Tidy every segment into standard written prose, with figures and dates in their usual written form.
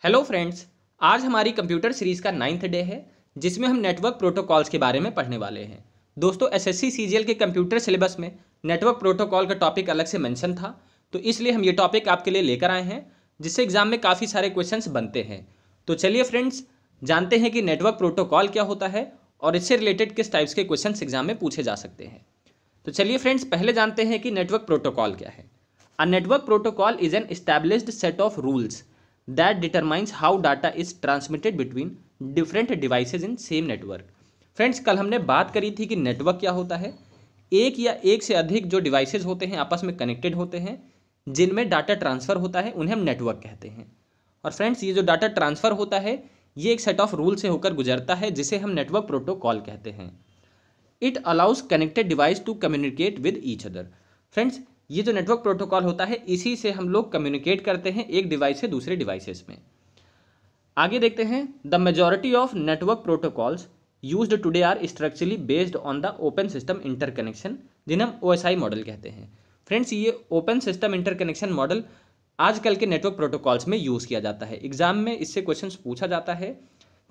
Hello friends. आज हमारी computer series का 9th डे है जिसमें हम नेटवर्क प्रोटोकॉल्स के बारे में पढ़ने वाले हैं। दोस्तों, एसएससी सीजीएल के कंप्यूटर सिलेबस में नेटवर्क प्रोटोकॉल का टॉपिक अलग से मेंशन था, तो इसलिए हम ये टॉपिक आपके लिए लेकर आए हैं जिससे एग्जाम में काफ़ी सारे क्वेश्चंस बनते हैं। तो चलिए फ्रेंड्स, जानते हैं कि नेटवर्क प्रोटोकॉल क्या होता है और इससे रिलेटेड किस टाइप्स के क्वेश्चन एग्जाम में पूछे जा सकते हैं। तो चलिए फ्रेंड्स, पहले जानते हैं कि नेटवर्क प्रोटोकॉल क्या है। A network protocol is an established set of rules that determines how data is transmitted between different devices in same network। Friends, कल हमने बात करी थी कि नेटवर्क क्या होता है। एक या एक से अधिक जो डिवाइसेज होते हैं आपस में कनेक्टेड होते हैं जिनमें डाटा ट्रांसफ़र होता है, उन्हें हम नेटवर्क कहते हैं। और फ्रेंड्स, ये जो डाटा ट्रांसफ़र होता है ये एक सेट ऑफ रूल से होकर गुजरता है जिसे हम नेटवर्क प्रोटोकॉल कहते हैं। It allows connected device to communicate with each other. Friends, ये जो नेटवर्क प्रोटोकॉल होता है इसी से हम लोग कम्युनिकेट करते हैं एक डिवाइस से दूसरे डिवाइसेस में। आगे देखते हैं, the majority of network protocols used today are structurally based on the open system interconnection, जिन्हें हम OSI मॉडल कहते हैं। फ्रेंड्स, ये ओपन सिस्टम इंटरकनेक्शन मॉडल आजकल के नेटवर्क प्रोटोकॉल्स में यूज़ किया जाता है। एग्जाम में इससे क्वेश्चन पूछा जाता है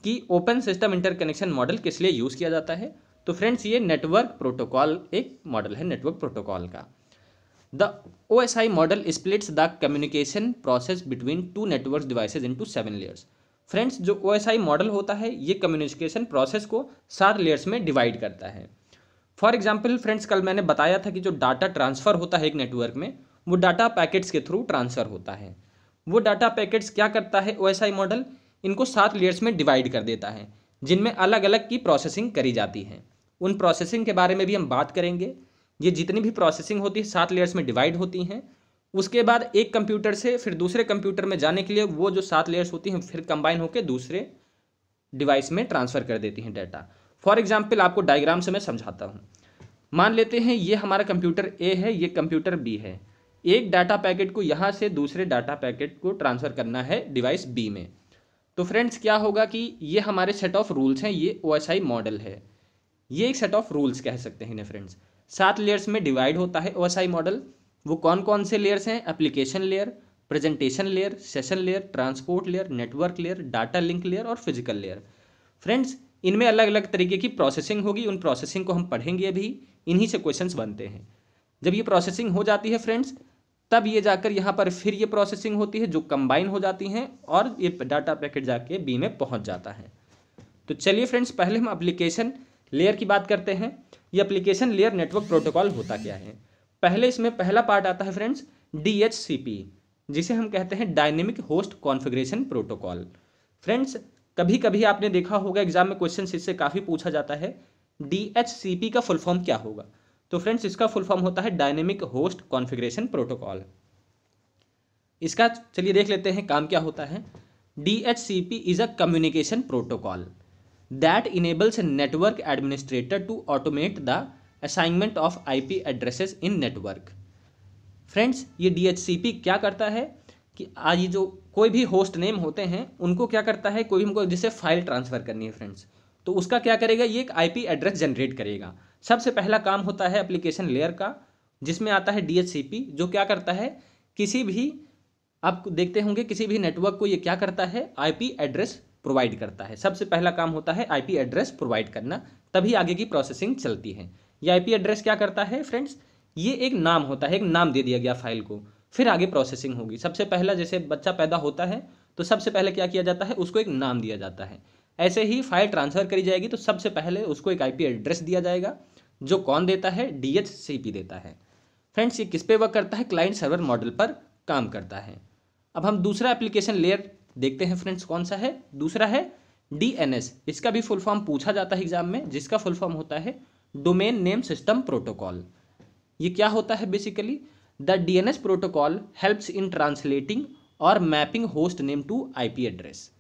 कि ओपन सिस्टम इंटरकनेक्शन मॉडल किस लिए यूज़ किया जाता है। तो फ्रेंड्स, ये नेटवर्क प्रोटोकॉल एक मॉडल है नेटवर्क प्रोटोकॉल का। The OSI model splits the communication process between two network devices into 7 layers। Friends, जो OSI मॉडल होता है ये कम्युनिकेशन प्रोसेस को 7 लेयर्स में डिवाइड करता है। फॉर एग्जांपल फ्रेंड्स, कल मैंने बताया था कि जो डाटा ट्रांसफ़र होता है एक नेटवर्क में वो डाटा पैकेट्स के थ्रू ट्रांसफ़र होता है। वो डाटा पैकेट्स क्या करता है OSI मॉडल, इनको 7 लेयर्स में डिवाइड कर देता है जिनमें अलग अलग की प्रोसेसिंग करी जाती है। उन प्रोसेसिंग के बारे में भी हम बात करेंगे। ये जितनी भी प्रोसेसिंग होती है 7 लेयर्स में डिवाइड होती हैं। उसके बाद एक कंप्यूटर से फिर दूसरे कंप्यूटर में जाने के लिए वो जो 7 लेयर्स होती हैं फिर कंबाइन होकर दूसरे डिवाइस में ट्रांसफ़र कर देती हैं डाटा। फॉर एग्जांपल, आपको डायग्राम से मैं समझाता हूँ। मान लेते हैं ये हमारा कंप्यूटर A है, ये कंप्यूटर B है। एक डाटा पैकेट को यहाँ से दूसरे डाटा पैकेट को ट्रांसफ़र करना है डिवाइस B में। तो फ्रेंड्स, क्या होगा कि ये हमारे सेट ऑफ रूल्स हैं, ये OSI मॉडल है। ये एक सेट ऑफ रूल्स कह सकते हैं इन्हें फ्रेंड्स। 7 लेयर्स में डिवाइड होता है OSI मॉडल। वो कौन कौन से लेयर्स हैं? Application layer, presentation layer, session layer, transport layer, network layer, data link layer और फिजिकल लेयर। फ्रेंड्स, इनमें अलग अलग तरीके की प्रोसेसिंग होगी। उन प्रोसेसिंग को हम पढ़ेंगे अभी। इन्हीं से क्वेश्चंस बनते हैं। जब ये प्रोसेसिंग हो जाती है फ्रेंड्स, तब ये जाकर यहाँ पर फिर ये प्रोसेसिंग होती है जो कंबाइन हो जाती हैं और ये डाटा पैकेट जाके B में पहुँच जाता है। तो चलिए फ्रेंड्स, पहले हम एप्लीकेशन लेयर की बात करते हैं। ये एप्लीकेशन लेयर नेटवर्क प्रोटोकॉल होता क्या है? पहले इसमें पहला पार्ट आता है फ्रेंड्स DHCP, जिसे हम कहते हैं dynamic host configuration protocol. Friends, कभी कभी आपने देखा होगा एग्जाम में क्वेश्चन इससे काफ़ी पूछा जाता है, DHCP का फुल फॉर्म क्या होगा? तो फ्रेंड्स, इसका फुल फॉर्म होता है डायनेमिक होस्ट कॉन्फ़िगरेशन प्रोटोकॉल। इसका चलिए देख लेते हैं काम क्या होता है। DHCP is a communication protocol that enables a network administrator to automate the assignment of IP addresses in network। Friends, ये DHCP क्या करता है कि आज ये जो कोई भी होस्ट नेम होते हैं उनको क्या करता है, कोई हमको जैसे फाइल ट्रांसफ़र करनी है फ्रेंड्स, तो उसका क्या करेगा, ये एक IP एड्रेस जनरेट करेगा। सबसे पहला काम होता है एप्लीकेशन लेयर का, जिसमें आता है DHCP, जो क्या करता है, किसी भी आप देखते होंगे किसी भी नेटवर्क को ये क्या करता है, IP एड्रेस प्रोवाइड करता है। सबसे पहला काम होता है IP एड्रेस प्रोवाइड करना, तभी आगे की प्रोसेसिंग चलती है। ये IP एड्रेस क्या करता है फ्रेंड्स, ये एक नाम होता है, एक नाम दे दिया गया फाइल को, फिर आगे प्रोसेसिंग होगी। सबसे पहला जैसे बच्चा पैदा होता है तो सबसे पहले क्या किया जाता है, उसको एक नाम दिया जाता है। ऐसे ही फाइल ट्रांसफ़र करी जाएगी तो सबसे पहले उसको एक IP एड्रेस दिया जाएगा, जो कौन देता है, DHCP देता है। फ्रेंड्स, ये किस पे वर्क करता है, क्लाइंट सर्वर मॉडल पर काम करता है। अब हम दूसरा एप्लीकेशन लेयर देखते हैं फ्रेंड्स, कौन सा है, दूसरा है DNS। इसका भी फुल फॉर्म पूछा जाता है एग्जाम में, जिसका फुल फॉर्म होता है डोमेन नेम सिस्टम प्रोटोकॉल। ये क्या होता है basically, the DNS protocol helps in translating और mapping host name to IP address.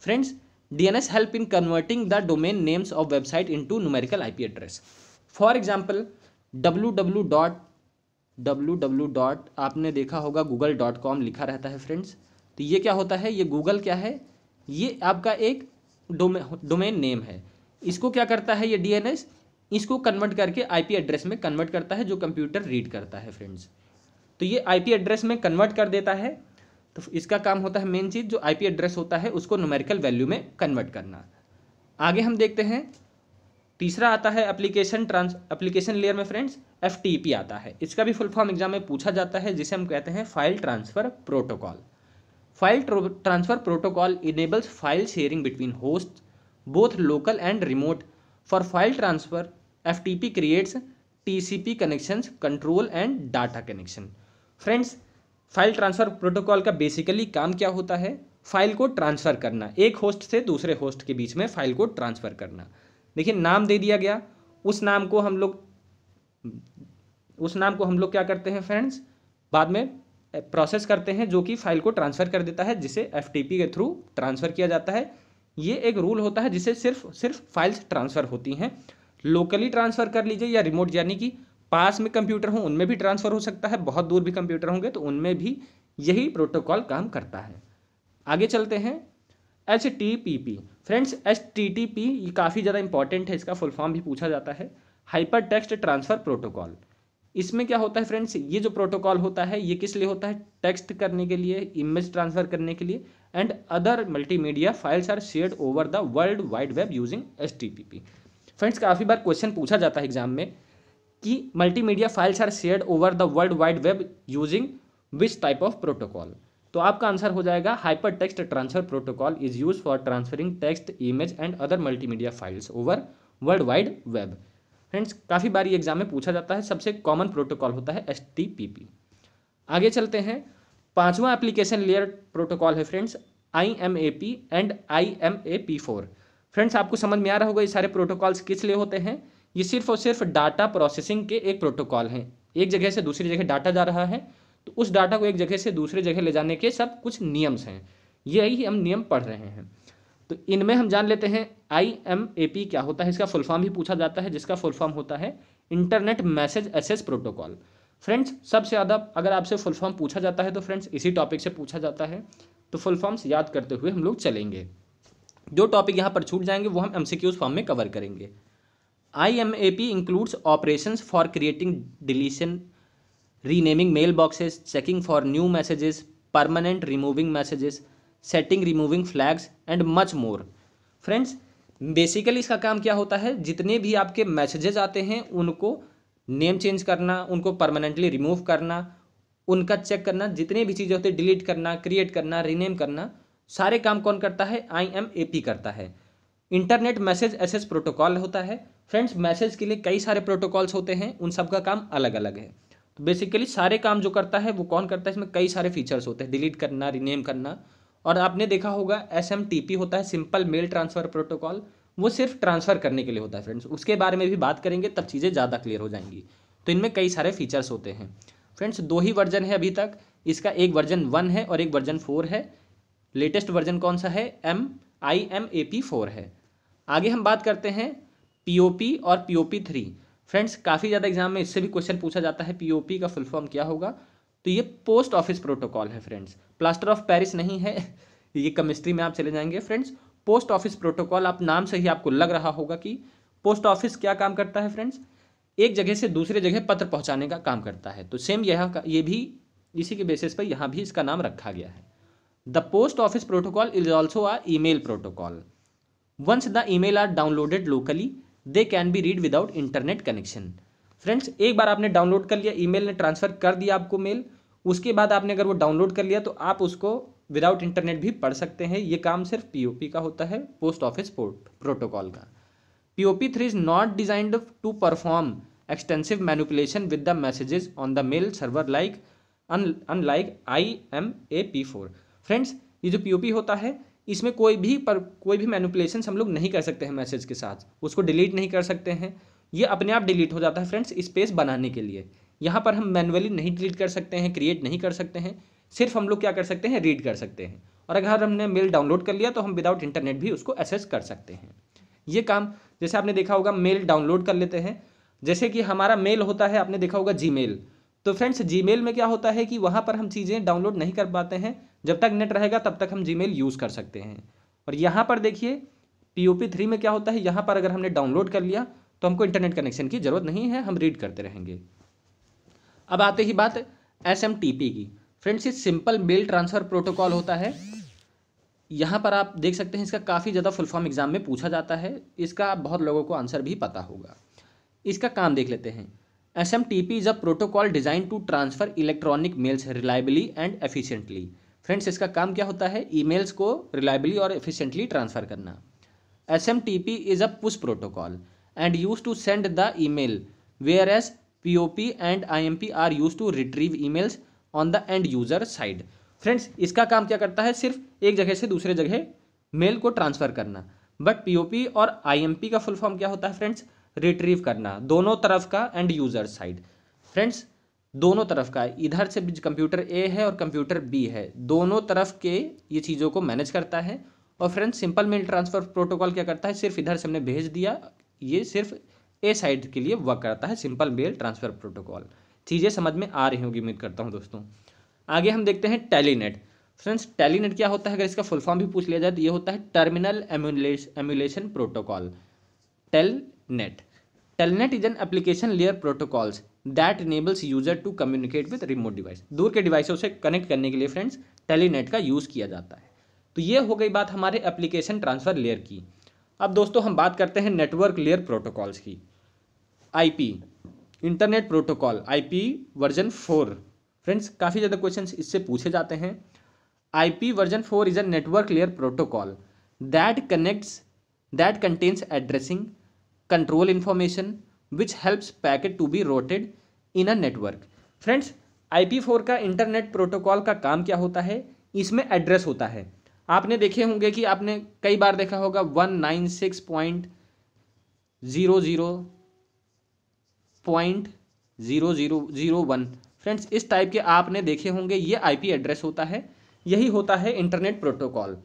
Friends, DNS help in converting the domain names of website into numerical IP address. For example www. आपने देखा होगा google.com लिखा रहता है friends. तो ये क्या होता है, ये गूगल क्या है, ये आपका एक डोमेन नेम है। इसको क्या करता है ये DNS, इसको कन्वर्ट करके IP एड्रेस में कन्वर्ट करता है, जो कंप्यूटर रीड करता है फ्रेंड्स। तो ये IP एड्रेस में कन्वर्ट कर देता है। तो इसका काम होता है मेन चीज़ जो आईपी एड्रेस होता है उसको न्यूमेरिकल वैल्यू में कन्वर्ट करना। आगे हम देखते हैं तीसरा आता है एप्लीकेशन लेयर में फ्रेंड्स एफटीपी आता है। इसका भी फुल फॉर्म एग्जाम में पूछा जाता है, जिसे हम कहते हैं file transfer protocol. File transfer protocol enables file sharing between host both local and remote. For file transfer FTP creates TCP connections, control and data connection. Friends, file transfer protocol का basically काम क्या होता है? File को transfer करना, एक host से दूसरे होस्ट के बीच में फाइल को ट्रांसफ़र करना। देखिए नाम दे दिया गया, उस नाम को हम लोग क्या करते हैं फ्रेंड्स, बाद में प्रोसेस करते हैं जो कि फाइल को ट्रांसफ़र कर देता है, जिसे एफटीपी के थ्रू ट्रांसफ़र किया जाता है। ये एक रूल होता है जिससे सिर्फ फाइल्स ट्रांसफ़र होती हैं। लोकली ट्रांसफ़र कर लीजिए या रिमोट, यानी कि पास में कंप्यूटर हो उनमें भी ट्रांसफ़र हो सकता है, बहुत दूर भी कंप्यूटर होंगे तो उनमें भी यही प्रोटोकॉल काम करता है। आगे चलते हैं HTTP। फ्रेंड्स, HTTP ये काफ़ी ज़्यादा इंपॉर्टेंट है, इसका फुल फॉर्म भी पूछा जाता है, हाइपर टेक्स्ट ट्रांसफ़र प्रोटोकॉल। इसमें क्या होता है फ्रेंड्स, ये जो प्रोटोकॉल होता है ये किस लिए होता है? टेक्स्ट करने के लिए, इमेज ट्रांसफ़र करने के लिए, and other multimedia files are shared over the world wide web using HTTP। Friends, काफ़ी बार क्वेश्चन पूछा जाता है एग्जाम में कि multimedia files are shared over the world wide web using which type of protocol. तो आपका आंसर हो जाएगा hyper text transfer protocol is use for transferring text, image and other multimedia files over world wide web. Friends, काफ़ी बार ये exam में पूछा जाता है, सबसे कॉमन प्रोटोकॉल होता है HTTP। आगे चलते हैं, पांचवा एप्लीकेशन लेयर प्रोटोकॉल है friends IMAP and IMAP4। Friends, आपको समझ में आ रहा होगा ये सारे प्रोटोकॉल्स किस लिए होते हैं। ये सिर्फ और सिर्फ डाटा प्रोसेसिंग के एक प्रोटोकॉल हैं। एक जगह से दूसरी जगह डाटा जा रहा है तो उस डाटा को एक जगह से दूसरी जगह ले जाने के सब कुछ नियम्स हैं, यही हम नियम पढ़ रहे हैं। तो इनमें हम जान लेते हैं IMAP क्या होता है। इसका फुल फॉर्म भी पूछा जाता है, जिसका फुल फॉर्म होता है internet message access protocol. Friends, सबसे ज़्यादा अगर आपसे फुल फॉर्म पूछा जाता है तो फ्रेंड्स इसी टॉपिक से पूछा जाता है, तो फुल फॉर्म्स याद करते हुए हम लोग चलेंगे। जो टॉपिक यहाँ पर छूट जाएंगे वो हम MCQs फॉर्म में कवर करेंगे। IMAP includes operations for creating, deletion, renaming mailboxes, checking for new messages, permanent removing messages, setting removing flags and much more। Friends, basically इसका काम क्या होता है? जितने भी आपके मैसेजेस आते हैं उनको नेम चेंज करना, उनको परमानेंटली रिमूव करना, उनका चेक करना, जितने भी चीज़ें होती है डिलीट करना, क्रिएट करना, रीनेम करना, सारे काम कौन करता है? IMAP करता है। इंटरनेट मैसेज एक्सेस प्रोटोकॉल होता है। फ्रेंड्स, मैसेज के लिए कई सारे प्रोटोकॉल्स होते हैं, उन सब का काम अलग अलग है। तो बेसिकली सारे काम जो करता है वो कौन करता है? इसमें कई सारे फीचर्स होते हैं, डिलीट करना, रीनेम करना। और आपने देखा होगा SMTP होता है, सिंपल मेल ट्रांसफ़र प्रोटोकॉल, वो सिर्फ ट्रांसफ़र करने के लिए होता है। फ्रेंड्स, उसके बारे में भी बात करेंगे, तब चीज़ें ज़्यादा क्लियर हो जाएंगी। तो इनमें कई सारे फीचर्स होते हैं। फ्रेंड्स, 2 ही वर्जन है अभी तक, इसका एक वर्जन 1 है और एक वर्जन 4 है। लेटेस्ट वर्जन कौन सा है? IMAP4 है। आगे हम बात करते हैं POP और POP3। फ्रेंड्स, काफ़ी ज़्यादा एग्जाम में इससे भी क्वेश्चन पूछा जाता है, POP का फुल फॉर्म क्या होगा? तो ये पोस्ट ऑफिस प्रोटोकॉल है फ्रेंड्स, प्लास्टर ऑफ पेरिस नहीं है, ये केमिस्ट्री में आप चले जाएंगे। फ्रेंड्स, पोस्ट ऑफिस प्रोटोकॉल, आप नाम से ही आपको लग रहा होगा कि पोस्ट ऑफिस क्या काम करता है फ्रेंड्स? एक जगह से दूसरे जगह पत्र पहुँचाने का काम करता है। तो सेम ये भी इसी के बेसिस पर यहाँ भी इसका नाम रखा गया है। The post office protocol is also a email protocol. Once the email are downloaded locally, they can be read without internet connection। Friends, एक बार आपने डाउनलोड कर लिया, ईमेल ने ट्रांसफ़र कर दिया आपको मेल, उसके बाद आपने अगर वो डाउनलोड कर लिया तो आप उसको विदाउट इंटरनेट भी पढ़ सकते हैं। ये काम सिर्फ POP का होता है, पोस्ट ऑफिस प्रोटोकॉल का। POP3 is not designed to perform extensive manipulation with the messages on the mail server unlike IMAP4। Friends, ये जो POP होता है इसमें कोई भी मैनिपुलेशन हम लोग नहीं कर सकते हैं मैसेज के साथ, उसको डिलीट नहीं कर सकते हैं, ये अपने आप डिलीट हो जाता है फ्रेंड्स, स्पेस बनाने के लिए। यहाँ पर हम मैनुअली नहीं डिलीट कर सकते हैं, क्रिएट नहीं कर सकते हैं, सिर्फ हम लोग क्या कर सकते हैं? रीड कर सकते हैं। और अगर हमने मेल डाउनलोड कर लिया तो हम विदाउट इंटरनेट भी उसको एक्सेस कर सकते हैं। ये काम जैसे आपने देखा होगा, मेल डाउनलोड कर लेते हैं, जैसे कि हमारा मेल होता है, आपने देखा होगा Gmail। तो फ्रेंड्स, Gmail में क्या होता है कि वहाँ पर हम चीज़ें डाउनलोड नहीं कर पाते हैं, जब तक नेट रहेगा तब तक हम Gmail यूज़ कर सकते हैं। और यहाँ पर देखिए POP3 में क्या होता है, यहाँ पर अगर हमने डाउनलोड कर लिया तो हमको इंटरनेट कनेक्शन की ज़रूरत नहीं है, हम रीड करते रहेंगे। अब आते ही बात SMTP की। फ्रेंड्स ये सिंपल मेल ट्रांसफ़र प्रोटोकॉल होता है। यहाँ पर आप देख सकते हैं इसका काफ़ी ज़्यादा फुल फॉर्म एग्जाम में पूछा जाता है, इसका बहुत लोगों को आंसर भी पता होगा। इसका काम देख लेते हैं। SMTP is a protocol design to transfer electronic mails reliably and efficiently. Friends इसका काम क्या होता है, ईमेल्स को रिलायबली और एफिशिएंटली ट्रांसफ़र करना। SMTP is a push protocol and use to send the email, whereas POP and IMP are use to retrieve emails on the end user side. Friends इसका काम क्या करता है, सिर्फ एक जगह से दूसरे जगह मेल को ट्रांसफ़र करना। बट POP और IMP का फुल फॉर्म क्या होता है फ्रेंड्स, रिट्रीव करना, दोनों तरफ का एंड यूजर साइड। फ्रेंड्स दोनों तरफ का, इधर से कंप्यूटर A है और कंप्यूटर B है, दोनों तरफ के ये चीज़ों को मैनेज करता है। और friends simple mail transfer protocol क्या करता है, सिर्फ इधर से हमने भेज दिया, ये सिर्फ A साइड के लिए वर्क करता है सिंपल मेल ट्रांसफ़र प्रोटोकॉल। चीज़ें समझ में आ रही होंगी उम्मीद करता हूँ दोस्तों। आगे हम देखते हैं टेलीनेट। फ्रेंड्स टेलीनेट क्या होता है, अगर इसका फुल फॉर्म भी पूछ लिया जाए तो ये होता है terminal emulation protocol, telnet. Telnet is an application layer protocols that enables user to communicate with remote device. दूर के डिवाइसों से कनेक्ट करने के लिए फ्रेंड्स टेलीनेट का यूज़ किया जाता है। तो ये हो गई बात हमारे एप्लीकेशन ट्रांसफ़र लेयर की। अब दोस्तों हम बात करते हैं नेटवर्क लेयर प्रोटोकॉल्स की। IP internet protocol, IP version 4। Friends काफ़ी ज़्यादा क्वेश्चंस इससे पूछे जाते हैं। IP version 4 is a network layer protocol that contains addressing control information which helps packet to be routed in a network. Friends IP4 का internet protocol का काम क्या होता है, इसमें एड्रेस होता है। आपने देखे होंगे कि आपने कई बार देखा होगा 196.00.0001। फ्रेंड्स इस टाइप के आपने देखे होंगे, ये IP एड्रेस होता है, यही होता है इंटरनेट प्रोटोकॉल।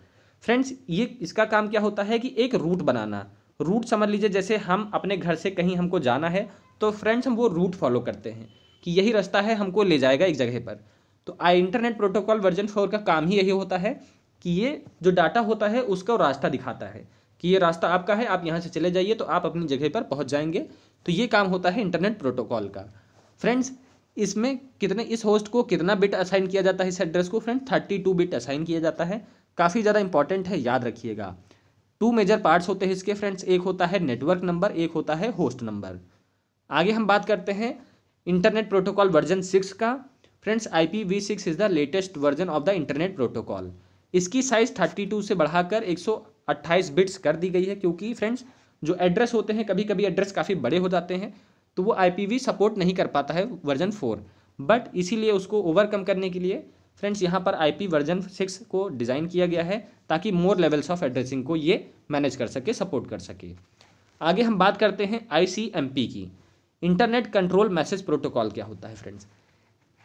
फ्रेंड्स ये इसका काम क्या होता है कि एक रूट बनाना। रूट समझ लीजिए जैसे हम अपने घर से कहीं हमको जाना है तो फ्रेंड्स हम वो रूट फॉलो करते हैं कि यही रास्ता है, हमको ले जाएगा एक जगह पर। तो इंटरनेट प्रोटोकॉल वर्जन 4 का काम ही यही होता है कि ये जो डाटा होता है उसका रास्ता दिखाता है कि ये रास्ता आपका है, आप यहाँ से चले जाइए तो आप अपनी जगह पर पहुँच जाएंगे। तो ये काम होता है इंटरनेट प्रोटोकॉल का। फ्रेंड्स इसमें कितने, इस होस्ट को कितना बिट असाइन किया जाता है, इस एड्रेस को फ्रेंड्स 32 बिट असाइन किया जाता है। काफ़ी ज़्यादा इंपॉर्टेंट है, याद रखिएगा। 2 मेजर पार्ट्स होते हैं इसके फ्रेंड्स, एक होता है नेटवर्क नंबर, एक होता है होस्ट नंबर। आगे हम बात करते हैं इंटरनेट प्रोटोकॉल वर्जन 6 का। Friends IPv6 is the latest version of the internet protocol. इसकी साइज़ 32 से बढ़ाकर 128 बिट्स कर दी गई है, क्योंकि फ्रेंड्स जो एड्रेस होते हैं कभी कभी एड्रेस काफ़ी बड़े हो जाते हैं तो वो IPv सपोर्ट नहीं कर पाता है वर्जन 4। बट इसीलिए उसको ओवरकम करने के लिए फ्रेंड्स यहाँ पर IP वर्जन 6 को डिज़ाइन किया गया है ताकि मोर लेवल्स ऑफ एड्रेसिंग को ये मैनेज कर सके, सपोर्ट कर सके। आगे हम बात करते हैं ICMP की। इंटरनेट कंट्रोल मैसेज प्रोटोकॉल क्या होता है फ्रेंड्स,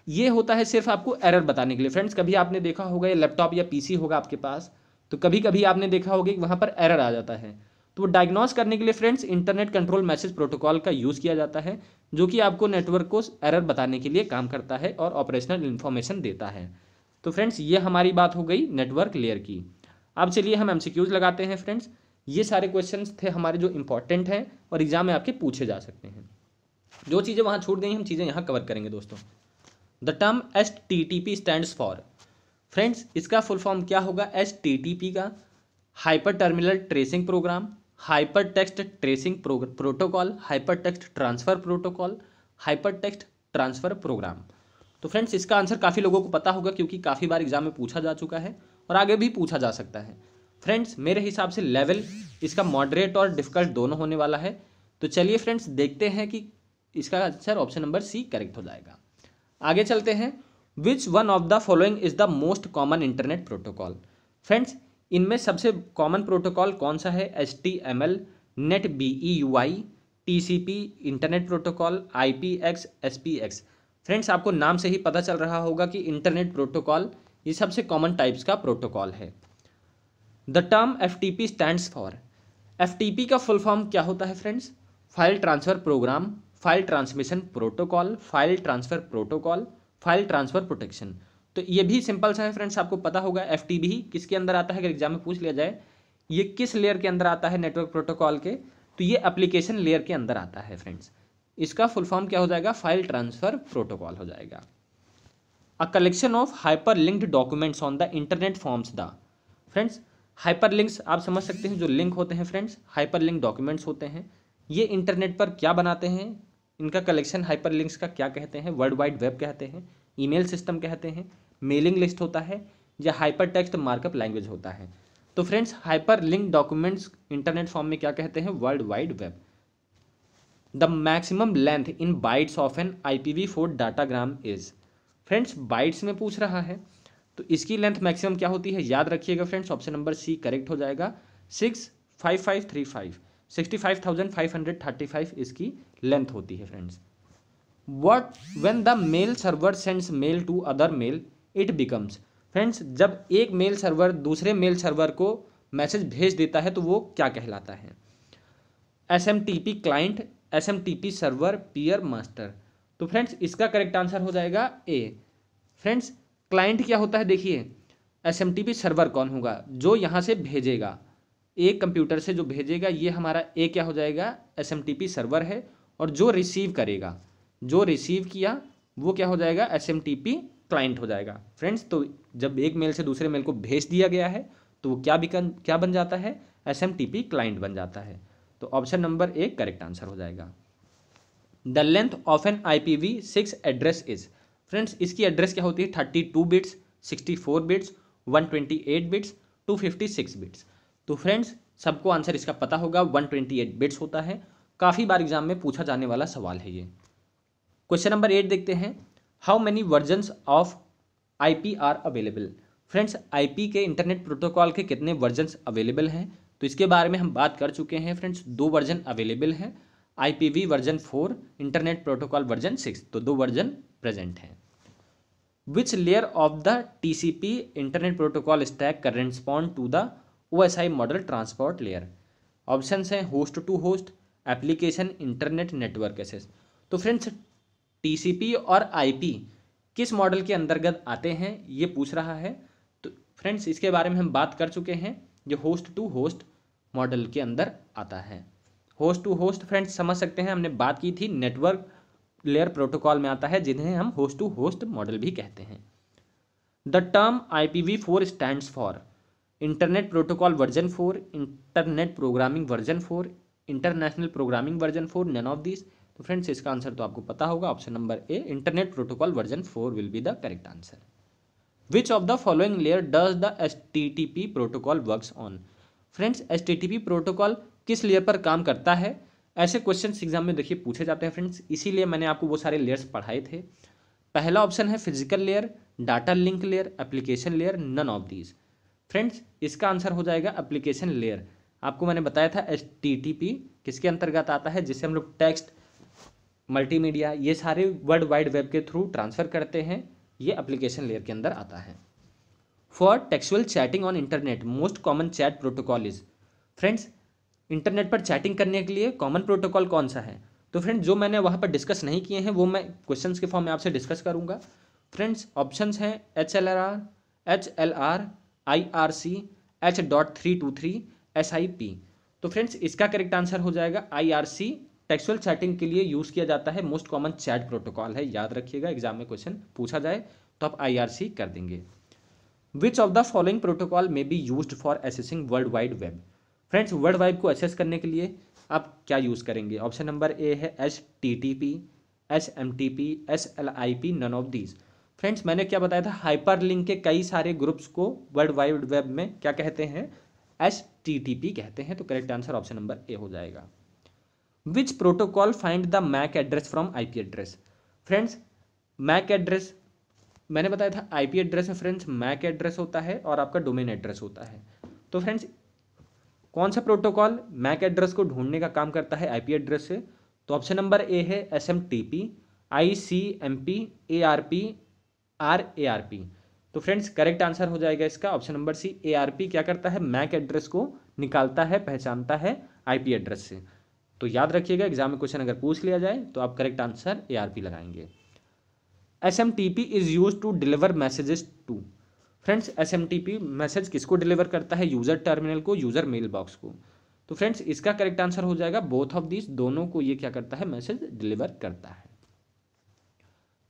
ये होता है सिर्फ आपको एरर बताने के लिए। फ्रेंड्स कभी आपने देखा होगा ये लैपटॉप या PC होगा आपके पास, तो कभी कभी आपने देखा होगा कि वहाँ पर एरर आ जाता है, तो वो डायग्नोस करने के लिए friends internet control message protocol का यूज़ किया जाता है, जो कि आपको नेटवर्क को एरर बताने के लिए काम करता है और ऑपरेशनल इन्फॉर्मेशन देता है। तो फ्रेंड्स ये हमारी बात हो गई नेटवर्क लेयर की। अब चलिए हम MCQs लगाते हैं फ्रेंड्स। ये सारे क्वेश्चंस थे हमारे जो इंपॉर्टेंट हैं और एग्जाम में आपके पूछे जा सकते हैं। जो चीज़ें वहाँ छूट गई हम चीज़ें यहाँ कवर करेंगे दोस्तों। The term HTTP stands for. Friends इसका फुल फॉर्म क्या होगा HTTP का, hyper terminal tracing program, hyper text tracing protocol, hyper text transfer protocol, hyper text transfer program. तो फ्रेंड्स इसका आंसर काफ़ी लोगों को पता होगा क्योंकि काफ़ी बार एग्जाम में पूछा जा चुका है और आगे भी पूछा जा सकता है। फ्रेंड्स मेरे हिसाब से लेवल इसका मॉडरेट और डिफ़िकल्ट दोनों होने वाला है। तो चलिए फ्रेंड्स देखते हैं कि इसका answer option number C correct हो जाएगा। आगे चलते हैं। Which one of the following is the most common internet protocol. Friends इनमें सबसे कॉमन प्रोटोकॉल कौन सा है, HTML, NetBEUI, TCP internet protocol, IPX, SPX। Friends आपको नाम से ही पता चल रहा होगा कि इंटरनेट प्रोटोकॉल ये सबसे कॉमन टाइप्स का प्रोटोकॉल है। The term FTP stands for. FTP का फुल फॉर्म क्या होता है friends, file transfer program, file transmission protocol, file transfer protocol, file transfer protection. तो ये भी सिंपल सा है फ्रेंड्स, आपको पता होगा FTP किसके अंदर आता है, अगर एग्जाम में पूछ लिया जाए ये किस लेयर के अंदर आता है नेटवर्क प्रोटोकॉल के, तो ये एप्लीकेशन लेयर के अंदर आता है फ्रेंड्स। इसका फुल फॉर्म क्या हो जाएगा, फाइल ट्रांसफ़र प्रोटोकॉल हो जाएगा। A collection of hyper linked documents on the internet forms the. Friends hyper links आप समझ सकते हैं, जो लिंक होते हैं फ्रेंड्स, हाइपर लिंक डॉक्यूमेंट्स होते हैं, ये इंटरनेट पर क्या बनाते हैं, इनका कलेक्शन हाइपर लिंक्स का क्या कहते हैं, वर्ल्ड वाइड वेब कहते हैं, ईमेल सिस्टम कहते हैं, मेलिंग लिस्ट होता है, या हाइपर टेक्स्ट मार्कअप लैंग्वेज होता है। तो friends hyper link documents internet form में क्या कहते हैं, world wide web. The maximum length in bytes of an IPv4 datagram is. Friends bytes में पूछ रहा है, तो इसकी लेंथ मैक्सिमम क्या होती है, याद रखिएगा friends, option number C correct हो जाएगा। 65535, 65,535 इसकी लेंथ होती है friends. What when the mail server sends mail to other mail it becomes। Friends जब एक मेल सर्वर दूसरे मेल सर्वर को मैसेज भेज देता है तो वो क्या कहलाता है, SMTP client, SMTP server, peer, master. तो फ्रेंड्स इसका करेक्ट आंसर हो जाएगा ए। फ्रेंड्स क्लाइंट क्या होता है, देखिए SMTP सर्वर कौन होगा, जो यहाँ से भेजेगा, एक कंप्यूटर से जो भेजेगा, ये हमारा ए क्या हो जाएगा, SMTP सर्वर है। और जो रिसीव करेगा, जो रिसीव किया वो क्या हो जाएगा, SMTP क्लाइंट हो जाएगा। फ्रेंड्स तो जब एक मेल से दूसरे मेल को भेज दिया गया है तो वो क्या बन जाता है, SMTP क्लाइंट बन जाता है। तो option number A correct answer हो जाएगा। The length of an IPv6 address is. Friends इसकी एड्रेस क्या होती है, 32 बिट्स, 64 बिट्स, 128 बिट्स, 256 बिट्स। तो फ्रेंड्स सबको आंसर इसका पता होगा, 128 बिट्स होता है। काफ़ी बार एग्जाम में पूछा जाने वाला सवाल है ये। क्वेश्चन नंबर 8 देखते हैं, how many versions of IP are available. Friends IP के इंटरनेट प्रोटोकॉल के कितने वर्जन्स अवेलेबल हैं, तो इसके बारे में हम बात कर चुके हैं फ्रेंड्स। 2 वर्जन अवेलेबल हैं, IPv version 4, internet protocol version 6, तो 2 वर्जन प्रेजेंट हैं। Which layer of the TCP internet protocol stack correspond to the OSI model transport layer. Options हैं host to host, application, internet, network access. तो friends TCP और IP किस model के अंतर्गत आते हैं ये पूछ रहा है। तो फ्रेंड्स इसके बारे में हम बात कर चुके हैं, जो होस्ट टू होस्ट मॉडल के अंदर आता है। होस्ट टू होस्ट फ्रेंड्स समझ सकते हैं, हमने बात की थी, नेटवर्क लेयर प्रोटोकॉल में आता है, जिन्हें हम होस्ट टू होस्ट मॉडल भी कहते हैं। The term IPv4 stands for internet protocol version 4, internet programming version 4, international programming version 4, none of this. तो फ्रेंड्स इसका आंसर तो आपको पता होगा, option number A, internet protocol version 4 will be the correct answer. Which of the following layer does the HTTP protocol works on. Friends HTTP protocol किस layer पर काम करता है, ऐसे क्वेश्चन एग्जाम में देखिए पूछे जाते हैं फ्रेंड्स, इसीलिए मैंने आपको वो सारे लेयर्स पढ़ाए थे। पहला ऑप्शन है physical layer, data link layer, application layer, none of these. Friends इसका आंसर हो जाएगा एप्लीकेशन लेयर। आपको मैंने बताया था HTTP किसके अंतर्गत आता है, जिससे हम लोग टेक्स्ट, मल्टीमीडिया, ये सारे वर्ल्ड वाइड वेब के थ्रू ट्रांसफ़र करते हैं, ये एप्लीकेशन लेयर के अंदर आता है। For textual chatting on internet most common chat protocol is. Friends internet पर चैटिंग करने के लिए कॉमन प्रोटोकॉल कौन सा है, तो फ्रेंड्स जो मैंने वहाँ पर डिस्कस नहीं किए हैं वो मैं क्वेश्चंस के फॉर्म में आपसे डिस्कस करूँगा। फ्रेंड्स ऑप्शंस हैं HLR, IRC, H.323, SIP। तो फ्रेंड्स इसका करेक्ट आंसर हो जाएगा IRC। टेक्सुअल चैटिंग के लिए यूज़ किया जाता है, मोस्ट कॉमन चैट प्रोटोकॉल है, याद रखिएगा, एग्जाम में क्वेश्चन पूछा जाए तो आप IRC कर देंगे। Which of the following protocol may be used for accessing world wide web. Friends world wide को एसेस करने के लिए आप क्या यूज़ करेंगे, ऑप्शन नंबर ए है HTTP, SMTP, SLIP, none of these. Friends मैंने क्या बताया था, हाइपर लिंक के कई सारे ग्रुप्स को वर्ल्ड वाइड वेब में क्या कहते हैं, HTTP कहते हैं। तो correct answer option number A हो जाएगा। Which protocol find the mac address from IP address. Friends mac address मैंने बताया था, IP एड्रेस में फ्रेंड्स मैक एड्रेस होता है और आपका डोमेन एड्रेस होता है। तो फ्रेंड्स कौन सा प्रोटोकॉल मैक एड्रेस को ढूंढने का काम करता है IP एड्रेस से, तो ऑप्शन नंबर ए है SMTP, ICMP, ARP, RARP। तो फ्रेंड्स करेक्ट आंसर हो जाएगा इसका ऑप्शन नंबर सी, ARP क्या करता है, मैक एड्रेस को निकालता है, पहचानता है IP एड्रेस से। तो याद रखिएगा, एग्जाम में क्वेश्चन अगर पूछ लिया जाए तो आप करेक्ट आंसर ARP लगाएंगे। SMTP is use to deliver messages to. Friends SMTP message किसको डिलीवर करता है, यूजर टर्मिनल को, यूजर मेल बॉक्स को। तो फ्रेंड्स इसका करेक्ट आंसर हो जाएगा बोथ ऑफ दिस, दोनों को ये क्या करता है, मैसेज डिलीवर करता है।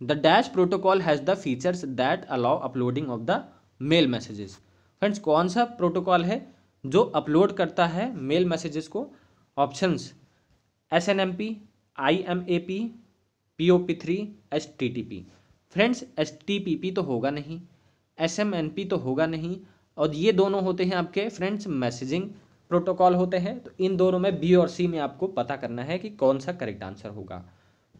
The dash protocol has the features that allow uploading of the mail messages. Friends कौन सा प्रोटोकॉल है जो अपलोड करता है मेल मैसेजेस को? Options SNMP, IMAP, POP3, HTTP। Friends HTTP तो होगा नहीं, SMNP तो होगा नहीं, और ये दोनों होते हैं आपके फ्रेंड्स मैसेजिंग प्रोटोकॉल होते हैं। तो इन दोनों में B और C में आपको पता करना है कि कौन सा करेक्ट आंसर होगा।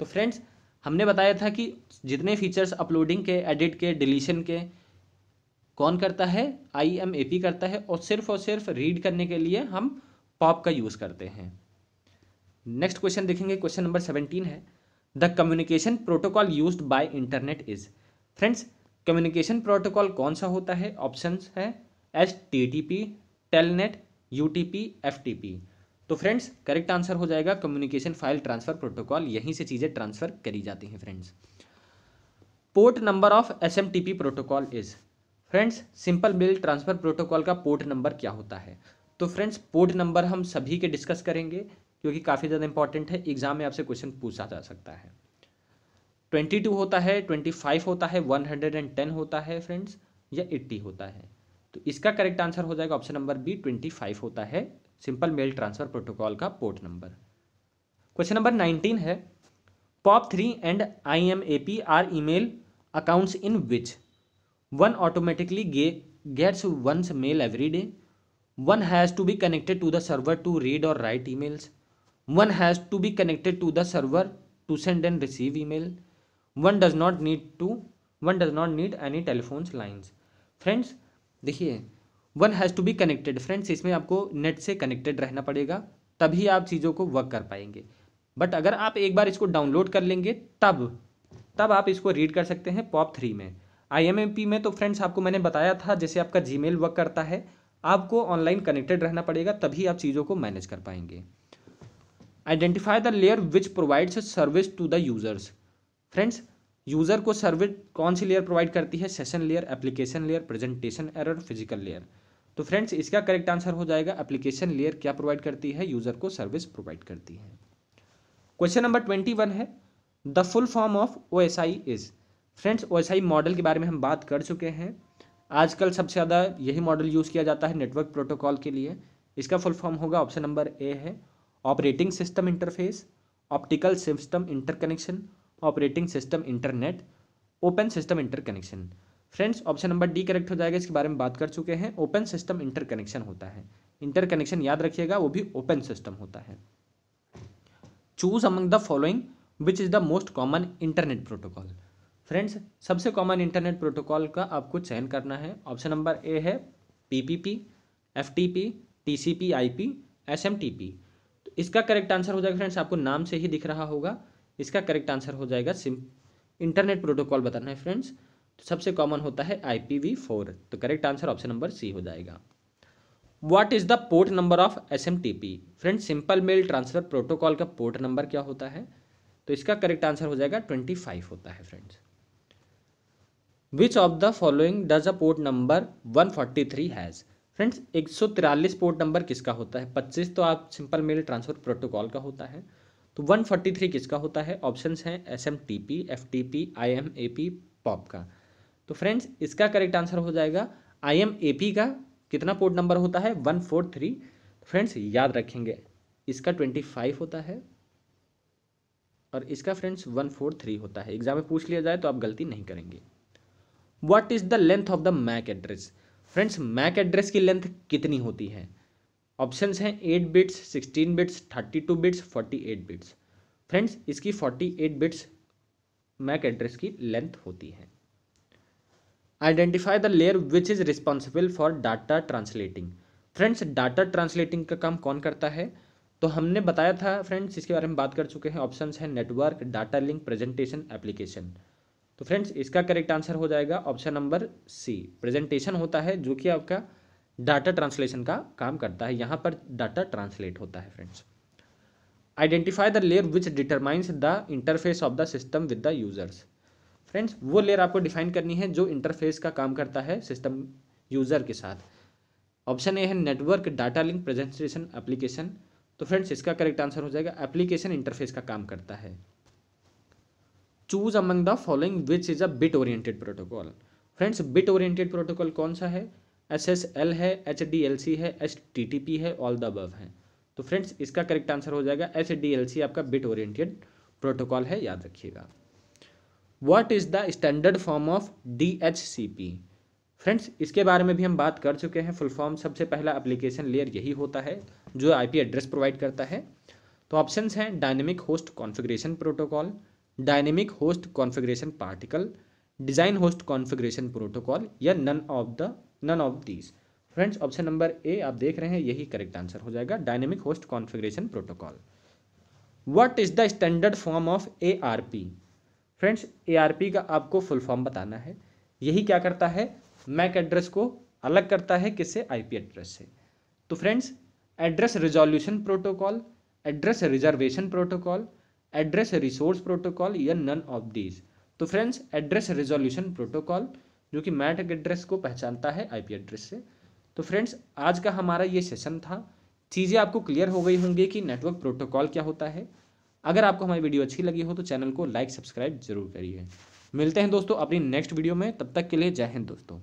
तो फ्रेंड्स हमने बताया था कि जितने फीचर्स अपलोडिंग के, एडिट के, डिलीशन के कौन करता है? IMAP करता है, और सिर्फ रीड करने के लिए हम पॉप का यूज़ करते हैं। नेक्स्ट क्वेश्चन देखेंगे, क्वेश्चन नंबर 17 है, the communication protocol used by internet is. Friends communication protocol कौन सा होता है? ऑप्शंस है HTTP, टेलनेट, UTP, FTP। तो फ्रेंड्स करेक्ट आंसर हो जाएगा कम्युनिकेशन फाइल ट्रांसफर प्रोटोकॉल, यहीं से चीज़ें ट्रांसफर करी जाती हैं। Friends port number of SMTP protocol is. Friends simple mail transfer protocol का पोर्ट नंबर क्या होता है? तो फ्रेंड्स पोर्ट नंबर हम सभी के डिस्कस करेंगे क्योंकि काफ़ी ज़्यादा इंपॉर्टेंट है, एग्जाम में आपसे क्वेश्चन पूछा जा सकता है। 22 होता है, 25 होता है, 110 होता है फ्रेंड्स, या 80 होता है। तो इसका करेक्ट आंसर हो जाएगा ऑप्शन नंबर B, 25 होता है सिंपल मेल ट्रांसफर प्रोटोकॉल का पोर्ट नंबर। क्वेश्चन नंबर 19 है, POP3 and IMAP are email accounts in which one automatically gets one's mail every day, one has to be connected to the server to read or write emails, one has to be connected to the server to send and receive email, one does not need any telephone lines। Friends देखिए one has to be connected, friends इसमें आपको net से connected रहना पड़ेगा तभी आप चीज़ों को वर्क कर पाएंगे। बट अगर आप एक बार इसको डाउनलोड कर लेंगे तब आप इसको रीड कर सकते हैं POP3 में। IMAP में तो फ्रेंड्स आपको मैंने बताया था जैसे आपका जीमेल वर्क करता है, आपको ऑनलाइन कनेक्टेड रहना पड़ेगा तभी आप चीज़ों को मैनेज कर पाएंगे। Identify the layer which provides service to the users. Friends user को सर्विस कौन सी लेयर प्रोवाइड करती है? Session layer, application layer, presentation error, physical layer. तो फ्रेंड्स इसका करेक्ट आंसर हो जाएगा एप्लीकेशन लेयर क्या प्रोवाइड करती है? यूज़र को सर्विस प्रोवाइड करती है। क्वेश्चन नंबर 21 है, the full form of OSI is. Friends OSI model के बारे में हम बात कर चुके हैं, आजकल सबसे ज़्यादा यही मॉडल यूज़ किया जाता है नेटवर्क प्रोटोकॉल के लिए। इसका फुल फॉर्म होगा ऑप्शन नंबर A है, operating system interface, optical system interconnection, operating system internet, open system interconnection. Friends option number D correct हो जाएगा, इसके बारे में बात कर चुके हैं। ओपन सिस्टम इंटरकनेक्शन होता है, इंटरकनेक्शन याद रखिएगा वो भी ओपन सिस्टम होता है। Choose among the following which is the most common internet protocol. Friends सबसे कॉमन इंटरनेट प्रोटोकॉल का आपको चयन करना है। ऑप्शन नंबर A है PPP, FTP, TCP IP, SMTP। तो इसका करेक्ट आंसर हो जाएगा फ्रेंड्स, आपको नाम से ही दिख रहा होगा, इसका करेक्ट आंसर हो जाएगा इंटरनेट प्रोटोकॉल बताना है फ्रेंड्स। तो सबसे कॉमन होता है IPv4, तो correct answer option number C हो जाएगा। What is the port number of SMTP। Friends simple mail transfer protocol का पोर्ट नंबर क्या होता है? तो इसका करेक्ट आंसर हो जाएगा 25 होता है friends. Which of the following does a port number 143 has. Friends 143 port number किसका होता है? 25 तो आप सिंपल मेल ट्रांसफर प्रोटोकॉल का होता है, तो 143 किसका होता है? ऑप्शंस हैं SMTP, FTP, IMAP, POP का। तो फ्रेंड्स इसका करेक्ट आंसर हो जाएगा IMAP का कितना पोर्ट नंबर होता है? 143। फ्रेंड्स याद रखेंगे इसका 25 होता है और इसका फ्रेंड्स 143 होता है। एग्जाम में पूछ लिया जाए तो आप गलती नहीं करेंगे। What is the length of the mac address. Friends mac address की लेंथ कितनी होती है? ऑप्शंस हैं 8 bits, 16 bits, 32 bits, 48 bits. Friends इसकी 48 बिट्स मैक एड्रेस की लेंथ होती है। Identify the layer which is responsible for data translating. Friends data translating का काम कौन करता है? तो हमने बताया था फ्रेंड्स, इसके बारे में बात कर चुके हैं। ऑप्शंस हैं network, data link, presentation, application. तो फ्रेंड्स इसका करेक्ट आंसर हो जाएगा ऑप्शन नंबर C, प्रेजेंटेशन होता है जो कि आपका डाटा ट्रांसलेशन का काम करता है, यहाँ पर डाटा ट्रांसलेट होता है। Friends identify the layer which determines the interface of the system with the users. Friends वो लेयर आपको डिफाइन करनी है जो इंटरफेस का काम करता है सिस्टम यूज़र के साथ। ऑप्शन A है network, data link, presentation, application. तो फ्रेंड्स इसका करेक्ट आंसर हो जाएगा एप्लीकेशन इंटरफेस का काम करता है। Choose among the following which is a bit oriented protocol. Friends bit oriented protocol कौन सा है? SSL है, HDLC है, HTTP है, ऑल द अबव है। तो फ्रेंड्स इसका करेक्ट आंसर हो जाएगा HDLC आपका बिट ओरिएंटेड प्रोटोकॉल है, याद रखिएगा। What is the standard form of DHCP? Friends इसके बारे में भी हम बात कर चुके हैं। फुल फॉर्म सबसे पहला एप्लीकेशन लेयर यही होता है जो IP एड्रेस प्रोवाइड करता है। तो ऑप्शंस हैं dynamic host configuration protocol, dynamic host configuration particle, design host configuration protocol या none of these. Friends option number A आप देख रहे हैं यही करेक्ट आंसर हो जाएगा, dynamic host configuration protocol. What is the standard form of ARP? Friends ARP का आपको फुल फॉर्म बताना है। यही क्या करता है? मैक एड्रेस को अलग करता है किससे? IP एड्रेस से। तो friends address resolution protocol, address reservation protocol, address resource protocol या नन ऑफ दीज। तो फ्रेंड्स एड्रेस रिजोल्यूशन प्रोटोकॉल जो कि मैक एड्रेस को पहचानता है IP एड्रेस से। तो फ्रेंड्स आज का हमारा ये सेशन था। चीज़ें आपको क्लियर हो गई होंगी कि नेटवर्क प्रोटोकॉल क्या होता है। अगर आपको हमारी वीडियो अच्छी लगी हो तो चैनल को लाइक सब्सक्राइब जरूर करिए। मिलते हैं दोस्तों अपनी नेक्स्ट वीडियो में, तब तक के लिए जय हिंद दोस्तों।